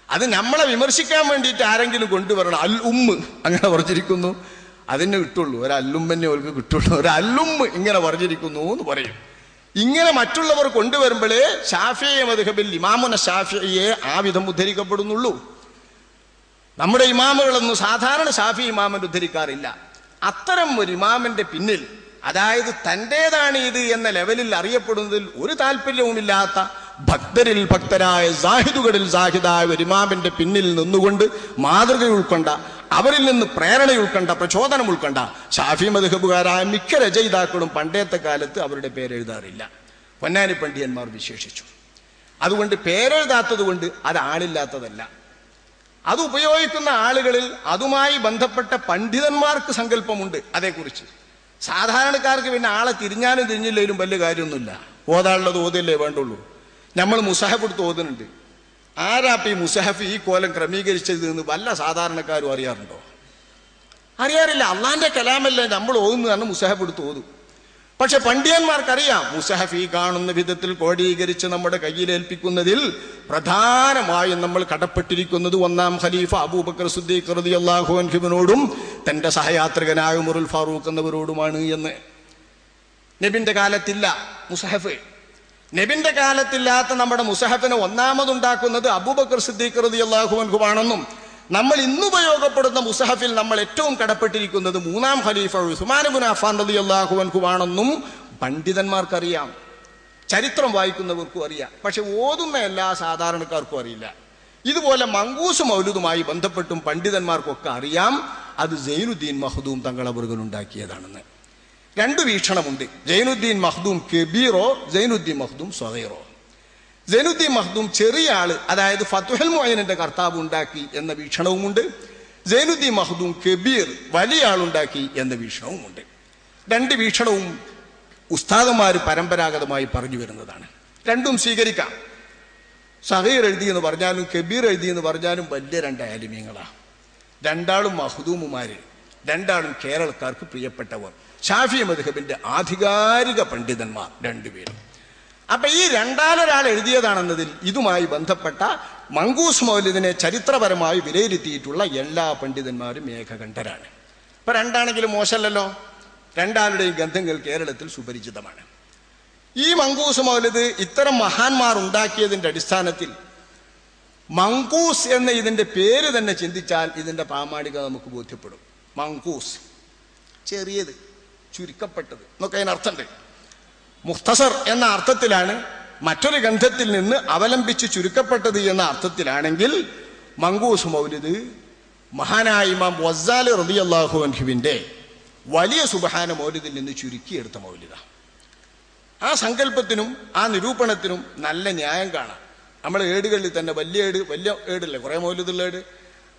അത് നമ്മളെ വിമർശിക്കാൻ വേണ്ടിയിട്ട് ആരെങ്കിലും കൊണ്ടുവരണം. അൽ ഉമ്മ് അങ്ങനെ പറഞ്ഞിരിക്കുന്നു, അതിനെ കിട്ടുള്ളൂ. ഒരു അല്ലുമ്മന്നെ അവർക്ക് കിട്ടുള്ളൂ. ഒരു അല്ലുമ്മ് ഇങ്ങനെ പറഞ്ഞിരിക്കുന്നു എന്ന് പറയും. ഇങ്ങനെ മറ്റുള്ളവർ കൊണ്ടുവരുമ്പോഴേ ശാഫിഈ മദ്ഹബിൽ ഇമാമുന ശാഫിഈയെ ആ വിധം ഉദ്ധരിക്കപ്പെടുന്നുള്ളൂ. നമ്മുടെ ഇമാമുകളൊന്നും സാധാരണ ഷാഫി ഇമാമിനെ ഉദ്ധരിക്കാറില്ല. അത്തരം ഒരു ഇമാമിന്റെ പിന്നിൽ, അതായത് തൻ്റെതാണ് ഇത് എന്ന ലെവലിൽ അറിയപ്പെടുന്നതിൽ ഒരു താല്പര്യവുമില്ലാത്ത ഭക്തരിൽ ഭക്തരായ സാഹിദുകളിൽ സാഹിദായ ഒരു ഇമാമിന്റെ പിന്നിൽ നിന്നുകൊണ്ട് മാതൃക ഉൾക്കൊണ്ട, അവരിൽ നിന്ന് പ്രേരണ ഉൾക്കൊണ്ട, പ്രചോദനം ഉൾക്കൊണ്ട ഷാഫി മദ്ഹബുകാരായ മിക്ക രചയിതാക്കളും പണ്ടത്തെ കാലത്ത് അവരുടെ പേരെഴുതാറില്ല. പൊന്നാനി പണ്ഡിതന്മാർ വിശേഷിച്ചു. അതുകൊണ്ട് പേരെഴുതാത്തത് കൊണ്ട് അത് ആളില്ലാത്തതല്ല. അത് ഉപയോഗിക്കുന്ന ആളുകളിൽ അതുമായി ബന്ധപ്പെട്ട പണ്ഡിതന്മാർക്ക് സങ്കല്പമുണ്ട് അതേക്കുറിച്ച്. സാധാരണക്കാർക്ക് പിന്നെ ആളെ തിരിഞ്ഞാലും തിരിഞ്ഞില്ലെങ്കിലും വലിയ കാര്യമൊന്നുമില്ല. ഓതാനുള്ളത് ഓതില്ലേ വേണ്ടുള്ളൂ. നമ്മൾ മുസഹഫ് എടുത്ത് ഓതുന്നുണ്ട്. ആരാപ്പ ഈ മുസഹഫ് ഈ കോലം ക്രമീകരിച്ചത് എന്ന് വല്ല സാധാരണക്കാരും അറിയാറുണ്ടോ? അറിയാറില്ല. അള്ളാന്റെ കലാമല്ലേ നമ്മൾ ഓതുന്നതാണ് മുസഹഫ് എടുത്ത് ഓതും. പക്ഷെ പണ്ഡിതന്മാർക്കറിയാം മുസഹഫ് ഈ കാണുന്ന വിധത്തിൽ കോടീകരിച്ച് നമ്മുടെ കയ്യിലേൽപ്പിക്കുന്നതിൽ പ്രധാനമായും നമ്മൾ കടപ്പെട്ടിരിക്കുന്നത് ഒന്നാം ഖലീഫ അബൂബക്കർ സിദ്ദീഖ് റളിയല്ലാഹു അൻഹുവിനോടും തന്റെ സഹയാത്രികനായ ഉമറുൽ ഫാറൂഖ് എന്നവരോടുമാണ് എന്ന്. നബിന്റെ കാലത്തില്ല മുസഹഫ്. നബിന്റെ കാലത്തില്ലാത്ത നമ്മുടെ മുസഹഫിനെ ഒന്നാമതുണ്ടാക്കുന്നത് അബൂബക്കർ സിദ്ദീഖ് റളിയല്ലാഹു അൻഹു ആണെന്നും നമ്മൾ ഇന്നുപയോഗപ്പെടുന്ന മുസഹഫിൽ നമ്മൾ ഏറ്റവും കടപ്പെട്ടിരിക്കുന്നത് മൂന്നാം ഖലീഫ ഉസ്മാൻ ഇബ്നു അഫ്ഫാൻ റളിയല്ലാഹു അൻഹു ആണെന്നും പണ്ഡിതന്മാർക്കറിയാം, ചരിത്രം വായിക്കുന്നവർക്കും അറിയാം. പക്ഷെ ഓതുന്ന എല്ലാ സാധാരണക്കാർക്കും അറിയില്ല. ഇതുപോലെ മങ്കൂസ് മൗലൂദുമായി ബന്ധപ്പെട്ടും പണ്ഡിതന്മാർക്കൊക്കെ അറിയാം അത് സൈനുദ്ദീൻ മഖ്ദൂം തങ്ങളവറുകൾ ഉണ്ടാക്കിയതാണെന്ന്. രണ്ടു വീക്ഷണമുണ്ട്. സൈനുദ്ദീൻ മഖ്ദൂം കബീറോ സൈനുദ്ദീൻ മഖ്ദൂം സ്വഗീറോ. സൈനുദ്ദീൻ മഖ്ദൂം ചെറിയ ആള്, അതായത് ഫത്ഹുൽ മുഈനിന്റെ കർത്താവ് ഉണ്ടാക്കി എന്ന വീക്ഷണവുമുണ്ട്. സൈനുദ്ദീൻ മഖ്ദൂം കബീർ വലിയ ആളുണ്ടാക്കി എന്ന വീക്ഷണവുമുണ്ട്. രണ്ട് വീക്ഷണവും ഉസ്താദന്മാർ പരമ്പരാഗതമായി പറഞ്ഞു വരുന്നതാണ്. രണ്ടും സ്വീകരിക്കാം. സഗീർ എഴുതിയെന്ന് പറഞ്ഞാലും കബീർ എഴുതിയെന്ന് പറഞ്ഞാലും വലിയ രണ്ട് ആലിമീങ്ങളാണ്. രണ്ടാളും മഖ്ദൂമുമാര്, രണ്ടാളും കേരളക്കാർക്ക് പ്രിയപ്പെട്ടവർ, ഷാഫി മദ്ഹബിന്റെ ആധികാരിക പണ്ഡിതന്മാർ രണ്ടുപേരും. അപ്പൊ ഈ രണ്ടാലൊരാൾ എഴുതിയതാണെന്നതിൽ ഇതുമായി ബന്ധപ്പെട്ട മങ്കൂസ് മൗലിദിനെ ചരിത്രപരമായി വിലയിരുത്തിയിട്ടുള്ള എല്ലാ പണ്ഡിതന്മാരും ഏകകണ്ഠരാണ്. ഇപ്പൊ രണ്ടാണെങ്കിലും മോശമല്ലല്ലോ. രണ്ടാളുടെയും ഗ്രന്ഥങ്ങൾ കേരളത്തിൽ സുപരിചിതമാണ്. ഈ മങ്കൂസ് മൗലിദ് ഇത്തരം മഹാന്മാർ ഉണ്ടാക്കിയതിന്റെ അടിസ്ഥാനത്തിൽ മങ്കൂസ് എന്ന ഇതിന്റെ പേര് തന്നെ ചിന്തിച്ചാൽ ഇതിന്റെ പ്രാമാണികത നമുക്ക് ബോധ്യപ്പെടും. മങ്കൂസ്, ചെറിയത്, ചുരുക്കപ്പെട്ടത് എന്നൊക്കെ അതിനർത്ഥമുണ്ട്. മുഖ്തസർ എന്ന അർത്ഥത്തിലാണ്, മറ്റൊരു ഗ്രന്ഥത്തിൽ നിന്ന് അവലംബിച്ച് ചുരുക്കപ്പെട്ടത് എന്ന അർത്ഥത്തിലാണെങ്കിൽ മങ്കൂസ് മൗലിദ് മഹാനായ ഇമാം ഗസാലി റളിയല്ലാഹു അൻഹുവിന്റെ വലിയ സുബ്ഹാന മൗലിദിൽ നിന്ന് ചുരുക്കിയെടുത്ത മൗലിദാണ്. ആ സങ്കല്പത്തിനും ആ നിരൂപണത്തിനും നല്ല ന്യായം കാണാം. നമ്മൾ ഏടുകളിൽ തന്നെ വലിയ ഏടില്ലേ, കുറെ മൗലിദുള്ള ഏട്,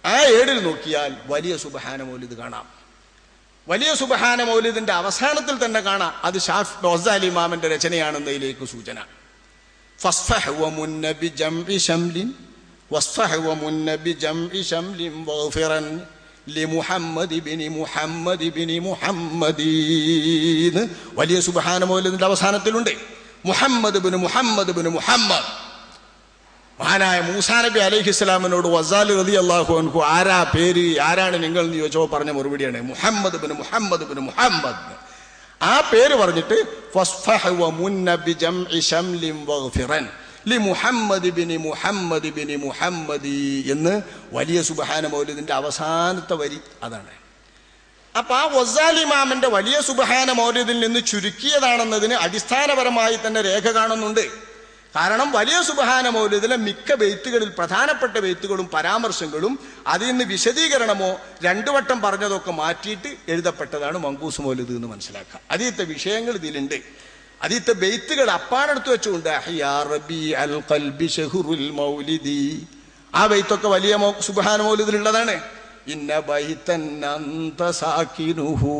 ആ ഏടിൽ നോക്കിയാൽ വലിയ സുബ്ഹാന മൗലിദ് കാണാം. വലിയ സുബ്ഹാന മൗലിദിന്റെ അവസാനത്തിൽ തന്നെ കാണാം അത് ഗസാലി ഇമാമിന്റെ രചനയാണെന്നതിലേക്ക് സൂചന. ഫസ്ഫഹ് വമുന്ന ബിജംഇ ശംലിൻ വസ്ഫഹ് വമുന്ന ബിജംഇ ശംലിൻ വഗ്ഫിറൻ ലിമുഹമ്മദ് ഇബ്നി മുഹമ്മദ് ഇബ്നി മുഹമ്മദീൻ. വലിയ സുബ്ഹാന മൗലിദിന്റെ അവസാനത്തിലുണ്ട് മുഹമ്മദ് ഇബ്നു മുഹമ്മദ് ഇബ്നു മുഹമ്മദ്. മഹാനായ മൂസാ നബി അലൈഹിസ്സലാമിനോട് ഗസാലി റളിയല്ലാഹു അൻഹു ആരാ പേര്, ആരാണ് നിങ്ങൾ എന്ന് ചോദിച്ചപ്പോൾ പറഞ്ഞ മറുപടിയാണ് മുഹമ്മദ് ഇബ്നു മുഹമ്മദ് ഇബ്നു മുഹമ്മദ്. ആ പേര് പറഞ്ഞിട്ട് ഫസ്ഫഹ് വമുന്ന ബിജംഇ ശംലിൻ വഗ്ഫിറൻ ലിമുഹമ്മദ് ഇബ്നി മുഹമ്മദ് ഇബ്നി മുഹമ്മദി എന്ന് വലിയ സുബ്ഹാന മൗലിദിന്റെ അവസാനത്തെ വരി അതാണ്. അപ്പൊ ആ ഗസാലി ഇമാമിന്റെ വലിയ സുബ്ഹാന മൗലിദിൽ നിന്ന് ചുരുക്കിയതാണെന്നതിന് അടിസ്ഥാനപരമായി തന്നെ രേഖ കാണുന്നുണ്ട്. കാരണം വലിയ സുബ്ഹാന മൗലിദിലെ മിക്ക ബെയ്ത്തുകളിൽ പ്രധാനപ്പെട്ട ബെയ്ത്തുകളും പരാമർശങ്ങളും അതിൽ നിന്ന് വിശദീകരണമോ രണ്ടു വട്ടം പറഞ്ഞതൊക്കെ മാറ്റിയിട്ട് എഴുതപ്പെട്ടതാണ് മങ്കൂസ് മൗലിദ് എന്ന് മനസ്സിലാക്കുക. അതിലത്തെ വിഷയങ്ങൾ ഇതിലുണ്ട്. അതിലത്തെ ബെയ്ത്തുകൾ അപ്പാടെടുത്ത് വെച്ചുകൊണ്ട് ആ ബെയ്ത്തൊക്കെ വലിയ സുബ്ഹാന മൗലിദിലുള്ളതാണ്. ഇന്ന ബൈതൻ അന്ത സാകിനുഹു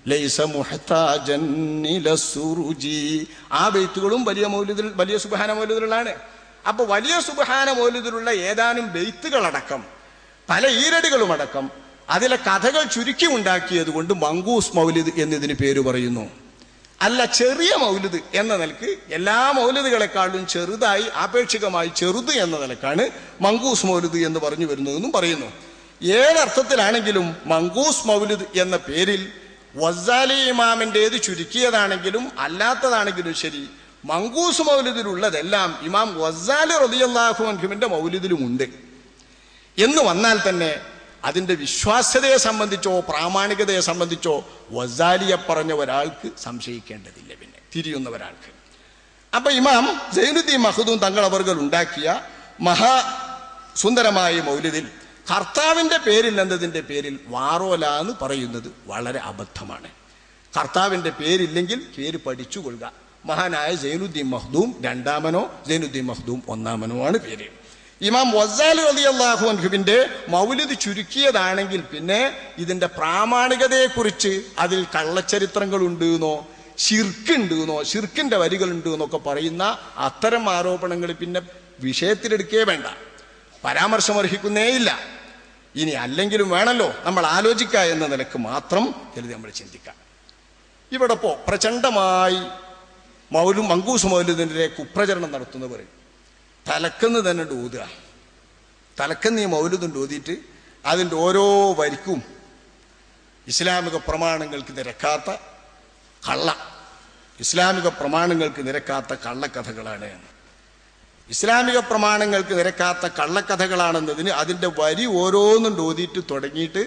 ലൈസ മുഹ്താജൻ ഇലസ്സുറുജി. ആ ബെയ്ത്തുകളും വലിയ സുബ്ഹാന മൗലിദിലുള്ളതാണ്. അപ്പൊ വലിയ സുബ്ഹാന മൗലിദിലുള്ള ഏതാനും ബെയ്ത്തുകളടക്കം പല ഈരടികളും അടക്കം അതിലെ കഥകൾ ചുരുക്കി ഉണ്ടാക്കിയത് കൊണ്ട് മങ്കൂസ് മൗലിദ് എന്നതിന് പേര് പറയുന്നു. അല്ല, ചെറിയ മൗലിദ് എന്ന നിലക്ക് എല്ലാ മൗലിദുകളെക്കാളും ചെറുതായി, ആപേക്ഷികമായി ചെറുത് എന്ന നിലക്കാണ് മങ്കൂസ് മൗലിദ് എന്ന് പറഞ്ഞു വരുന്നതെന്നും പറയുന്നു. ഏതർത്ഥത്തിലാണെങ്കിലും മങ്കൂസ് മൗലിദ് എന്ന പേരിൽ വസ്സാലി ഇമാമിൻ്റേത് ചുരുക്കിയതാണെങ്കിലും അല്ലാത്തതാണെങ്കിലും ശരി, മങ്കൂസ് മൗലിദിലുള്ളതെല്ലാം ഇമാം വസ്സാലി റളിയല്ലാഹു അൻഹുവിന്റെ മൗലിദിലുമുണ്ട് എന്ന് വന്നാൽ തന്നെ അതിൻ്റെ വിശ്വാസ്യതയെ സംബന്ധിച്ചോ പ്രാമാണികതയെ സംബന്ധിച്ചോ വസ്സാലിയെ പറഞ്ഞ ഒരാൾക്ക് സംശയിക്കേണ്ടതില്ല, പിന്നെ തിരിയുന്ന ഒരാൾക്ക്. അപ്പൊ ഇമാം സൈനുദ്ദീൻ മഖ്ദൂം തങ്ങൾ അവർകൾ ഉണ്ടാക്കിയ മഹാസുന്ദരമായ മൗലിദിൽ കർത്താവിൻ്റെ പേരിൽ എന്നതിൻ്റെ പേരിൽ വാറോല എന്ന് പറയുന്നത് വളരെ അബദ്ധമാണ്. കർത്താവിൻ്റെ പേരില്ലെങ്കിൽ പേര് പഠിച്ചുകൊള്ളുക. മഹാനായ സൈനുദ്ദീൻ മഖ്ദൂം രണ്ടാമനോ സൈനുദ്ദീൻ മഖ്ദൂം ഒന്നാമനോ ആണ് പേര്. ഇമാം വസ്സാലി റളിയല്ലാഹു അൻഹുവിന്റെ മൗലിദ് ചുരുക്കിയതാണെങ്കിൽ പിന്നെ ഇതിന്റെ പ്രാമാണികതയെക്കുറിച്ച് അതിൽ കള്ളച്ചരിത്രങ്ങളുണ്ട് എന്നോ ശിർക്കുണ്ട് എന്നോ ശിർക്കിന്റെ വരികളുണ്ട് എന്നൊക്കെ പറയുന്ന അത്തരം ആരോപണങ്ങൾ പിന്നെ വിഷയത്തിലെടുക്കേ വേണ്ട, പരാമർശമർഹിക്കുന്നേയില്ല. ഇനി അല്ലെങ്കിലും വേണമല്ലോ നമ്മൾ ആലോചിക്കുക എന്ന നിലക്ക് മാത്രം കരുതി നമ്മൾ ചിന്തിക്കാം. ഇവിടെ ഇപ്പോൾ പ്രചണ്ഡമായി മങ്കൂസ് മൗലിദിന്റെ കുപ്രചരണം നടത്തുന്നവർ തലക്കെന്ന് തന്നെ ഓതുക. തലക്കെന്ന് ഈ മൗലിദുണ്ട് ഓതിയിട്ട് അതിൻ്റെ ഓരോ വരിക്കും ഇസ്ലാമിക പ്രമാണങ്ങൾക്ക് നിരക്കാത്ത കള്ളക്കഥകളാണ്. ഇസ്ലാമിക പ്രമാണങ്ങൾക്ക് നിരക്കാത്ത കള്ളക്കഥകളാണെന്നതിന് അതിൻ്റെ വരി ഓരോന്നും ഓതിയിട്ട് തുടങ്ങിയിട്ട്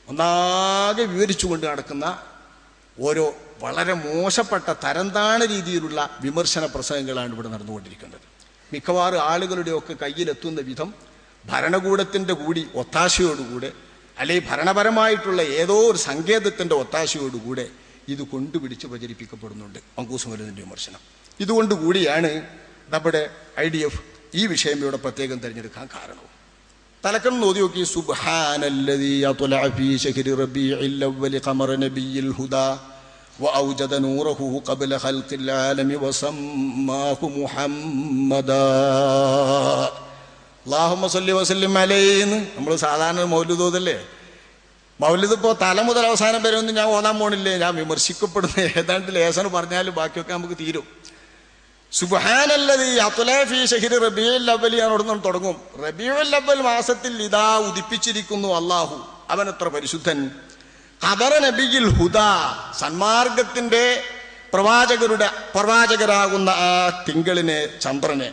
ഒന്നാകെ വിവരിച്ചുകൊണ്ട് നടക്കുന്ന ഓരോ വളരെ മോശപ്പെട്ട തരംതാണ രീതിയിലുള്ള വിമർശന പ്രസംഗങ്ങളാണ് ഇവിടെ നടന്നുകൊണ്ടിരിക്കുന്നത്. മിക്കവാറും ആളുകളുടെയൊക്കെ കയ്യിലെത്തുന്ന വിധം ഭരണകൂടത്തിൻ്റെ കൂടി ഒത്താശയോടുകൂടെ അല്ലെങ്കിൽ ഭരണപരമായിട്ടുള്ള ഏതോ ഒരു സങ്കേതത്തിൻ്റെ ഒത്താശയോടുകൂടെ ഇത് കൊണ്ടുപിടിച്ച് പ്രചരിപ്പിക്കപ്പെടുന്നുണ്ട് മങ്കൂസ് മൗലിദിൻ്റെ വിമർശനം. ഇതുകൊണ്ടുകൂടിയാണ് നമ്മുടെ IDF ഈ വിഷയം ഇവിടെ പ്രത്യേകം തിരഞ്ഞെടുക്കാൻ കാരണവും. തലക്കെന്ന് നോക്കി നോക്കി, സുബ്ഹാനല്ലദീ അത്ലഅ ഫീ ശഹ്രി റബീഇൽ അവ്വലി ഖമറ നബിയിൽ ഹുദാ വഔജദ നൂറഹു ഖബ്ല ഖൽഖിൽ ആലമി വസമ്മാഹു മുഹമ്മദാ അല്ലാഹുമ്മ സ്വല്ലി വസല്ലിം അലൈഹി. നമ്മൾ സാധാരണ മൗലിദ് ഓതല്ലേ. മൗലിദ് ഇപ്പോൾ തല മുതൽ അവസാനം വരെ ഒന്നും ഞാൻ ഓതാൻ പോണില്ലേ. ഞാൻ വിമർശിക്കപ്പെടുന്ന ഏതാണ്ട് ലേസന് പറഞ്ഞാലും ബാക്കിയൊക്കെ നമുക്ക് തീരും. സുബ്ഹാനല്ലദീ അത്ലഅ ഫീ ശഹ്രി റബീഇൽ അവ്വൽ എന്നോടൊന്നും തുടങ്ങും. റബീഉൽ അവ്വൽ മാസത്തിൽ ഇതാ ഉദിപ്പിച്ചിരിക്കുന്നു അല്ലാഹു, അവൻ എത്ര പരിശുദ്ധൻ. ഖബറ നബിയിൽ ഹുദാ, സന്മാർഗത്തിന്റെ പ്രവാചകരാകുന്ന ആ തിങ്കളിനെ, ചന്ദ്രനെ.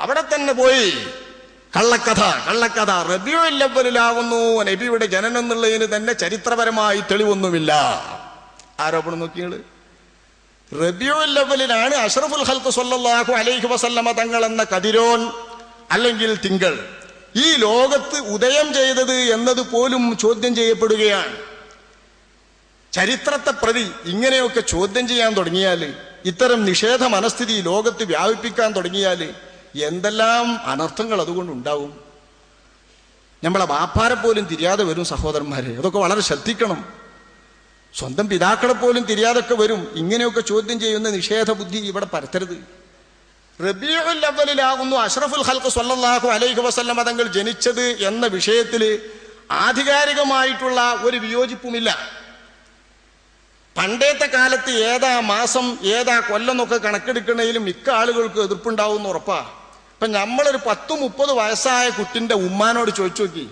അവിടെ തന്നെ പോയി കള്ളക്കഥ. റബീഉൽ അവ്വലിലാകുന്നു നബിയുടെ ജനനം എന്നുള്ളതിന് തന്നെ ചരിത്രപരമായി തെളിവൊന്നുമില്ല. ആരോപണം നോക്കിയാള്. റബീഉൽ അവ്വലിലാണ് അഷ്റഫുൽ ഖൽഖ് സ്വല്ലല്ലാഹു അലൈഹി വസല്ലമ തങ്ങൾ എന്ന കതിരോൻ അല്ലെങ്കിൽ തിങ്കൾ ഈ ലോകത്ത് ഉദയം ചെയ്തത് എന്നത് പോലും ചോദ്യം ചെയ്യപ്പെടുകയാണ്. ചരിത്രത്തെ പ്രതി ഇങ്ങനെയൊക്കെ ചോദ്യം ചെയ്യാൻ തുടങ്ങിയാൽ, ഇത്തരം നിഷേധ മനസ്ഥിതി ലോകത്ത് വ്യാപിപ്പിക്കാൻ തുടങ്ങിയാൽ എന്തെല്ലാം അനർത്ഥങ്ങൾ അതുകൊണ്ടുണ്ടാവും. നമ്മളെ ബാപ്പാരെ പോലും തിരിയാതെ വരും സഹോദരന്മാരെ. അതൊക്കെ വളരെ ശ്രദ്ധിക്കണം. സ്വന്തം പിതാക്കളെ പോലും തിരിയാതൊക്കെ വരും. ഇങ്ങനെയൊക്കെ ചോദ്യം ചെയ്യുന്ന നിഷേധ ബുദ്ധി ഇവിടെ പരത്തരുത്. റബീഉൽ അവ്വലിലാകുന്നു അഷ്റഫുൽ ഖൽഖ് സ്വല്ലല്ലാഹു അലൈഹി വസല്ലമ തങ്ങൾ ജനിച്ചത് എന്ന വിഷയത്തിൽ ആധികാരികമായിട്ടുള്ള ഒരു വിയോജിപ്പുമില്ല. പണ്ടത്തെ കാലത്ത് ഏതാ മാസം ഏതാ കൊല്ലം എന്നൊക്കെ കണക്കെടുക്കുന്നതിലും മിക്ക ആളുകൾക്ക് എതിർപ്പുണ്ടാവുമെന്ന് ഉറപ്പാ. ഇപ്പം നമ്മളൊരു 10-30 വയസ്സായ കുട്ടിൻ്റെ ഉമ്മാനോട് ചോദിച്ചു നോക്കി,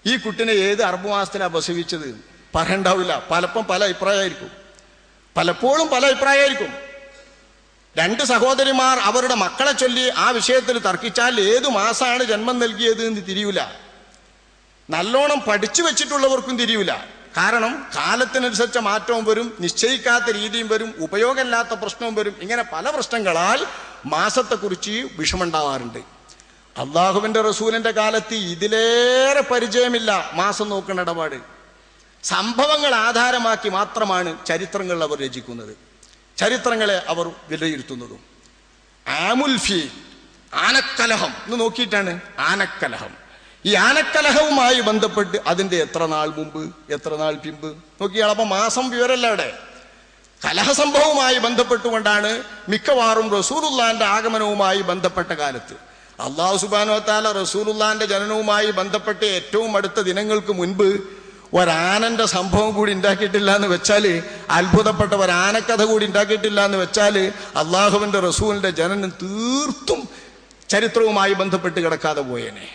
ഈ കുട്ടിനെ ഏത് അറബ് മാസത്തിലാണ് പ്രസവിച്ചത്, പറയണ്ടാവില്ല. പലപ്പോഴും പല അഭിപ്രായമായിരിക്കും. 2 സഹോദരിമാർ അവരുടെ മക്കളെ ചൊല്ലി ആ വിഷയത്തിൽ തർക്കിച്ചാൽ ഏതു മാസമാണ് ജന്മം നൽകിയത് എന്ന് തിരിയൂല. നല്ലോണം പഠിച്ചു വെച്ചിട്ടുള്ളവർക്കും തിരിയൂല. കാരണം കാലത്തിനനുസരിച്ച മാറ്റവും വരും, നിശ്ചയിക്കാത്ത രീതിയും വരും, ഉപയോഗമില്ലാത്ത പ്രശ്നവും വരും. ഇങ്ങനെ പല പ്രശ്നങ്ങളാൽ മാസത്തെക്കുറിച്ച് വിഷമുണ്ടാവാറുണ്ട്. അള്ളാഹുവിൻ്റെ റസൂലിൻ്റെ കാലത്ത് ഇതിലേറെ പരിചയമില്ല മാസം നോക്കുന്ന ഇടപാട്. സംഭവങ്ങൾ ആധാരമാക്കി മാത്രമാണ് ചരിത്രങ്ങൾ അവർ രചിക്കുന്നത്, ചരിത്രങ്ങളെ അവർ വിലയിരുത്തുന്നതും. ആമുൽ ഫീൽ, ആനക്കലഹം എന്ന് നോക്കിയിട്ടാണ്. ആനക്കലഹം, ഈ ആനക്കലഹവുമായി ബന്ധപ്പെട്ട് അതിൻ്റെ എത്ര നാൾ മുമ്പ് എത്ര നാൾ പിമ്പ് നോക്കിയാൽ അപ്പം മാസം വിവരമല്ല. അവിടെ കലഹസംഭവവുമായി ബന്ധപ്പെട്ടുകൊണ്ടാണ് മിക്കവാറും റസൂലുള്ളാന്റെ ആഗമനവുമായി ബന്ധപ്പെട്ട കാലത്ത് അല്ലാഹു സുബ്ഹാനഹു വ തആല റസൂലുള്ളാന്റെ ജനനവുമായി ബന്ധപ്പെട്ട് ഏറ്റവും അടുത്ത ദിനങ്ങൾക്ക് മുൻപ് ഒരാനന്റെ സംഭവം കൂടി ഉണ്ടാക്കിയിട്ടില്ല എന്ന് വെച്ചാല്, അത്ഭുതപ്പെട്ട ഒരാനക്കഥ കൂടി ഉണ്ടാക്കിയിട്ടില്ല എന്ന് വെച്ചാല് അള്ളാഹുവിന്റെ റസൂലിന്റെ ജനനം തീർത്തും ചരിത്രവുമായി ബന്ധപ്പെട്ട് കിടക്കാതെ പോയേനെ.